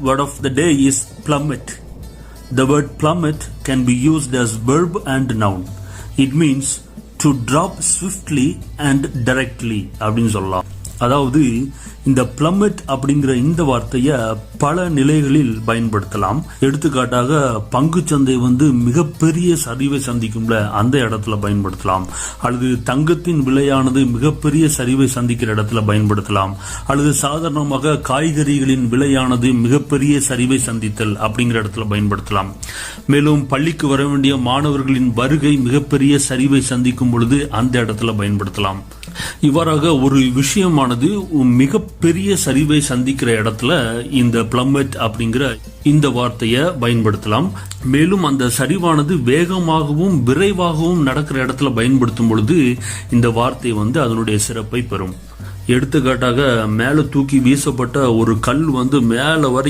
word of the day is plummet. The word plummet can be used as verb and noun. It means to drop swiftly and directly அப்படின்னு சொல்லலாம். அதாவது இந்த plummet அப்படிங்கிற இந்த வார்த்தையை பல நிலைகளில் பயன்படுத்தலாம். எடுத்துக்காட்டாக பங்குச்சந்தை மிகப்பெரிய சரிவை சந்திக்கும்ல அந்த இடத்துல பயன்படுத்தலாம், அல்லது தங்கத்தின் விலையானது மிகப்பெரிய சரிவை சந்திக்கிற இடத்துல பயன்படுத்தலாம், அல்லது சாதாரணமாக காய்கறிகளின் விலையானது மிகப்பெரிய சரிவை சந்தித்தல் அப்படிங்கிற இடத்துல பயன்படுத்தலாம். மேலும் பள்ளிக்கு வர வேண்டிய மாணவர்களின் வருகை மிகப்பெரிய சரிவை சந்திக்கும் பொழுது அந்த இடத்துல பயன்படுத்தலாம். இவ்வாறாக ஒரு விஷயமானது மிகப்பெரிய சரிவை சந்திக்கிற இடத்துல இந்த plummet அப்படிங்கிற இந்த வார்த்தையை பயன்படுத்தலாம். மேலும் அந்த சரிவானது வேகமாகவும் விரைவாகவும் நடக்கிற இடத்துல பயன்படுத்தும் பொழுது இந்த வார்த்தை அதனுடைய சிறப்பை பெறும். எடுத்துக்காட்டாக மேல தூக்கி வீசப்பட்ட ஒரு கல் மேல வரை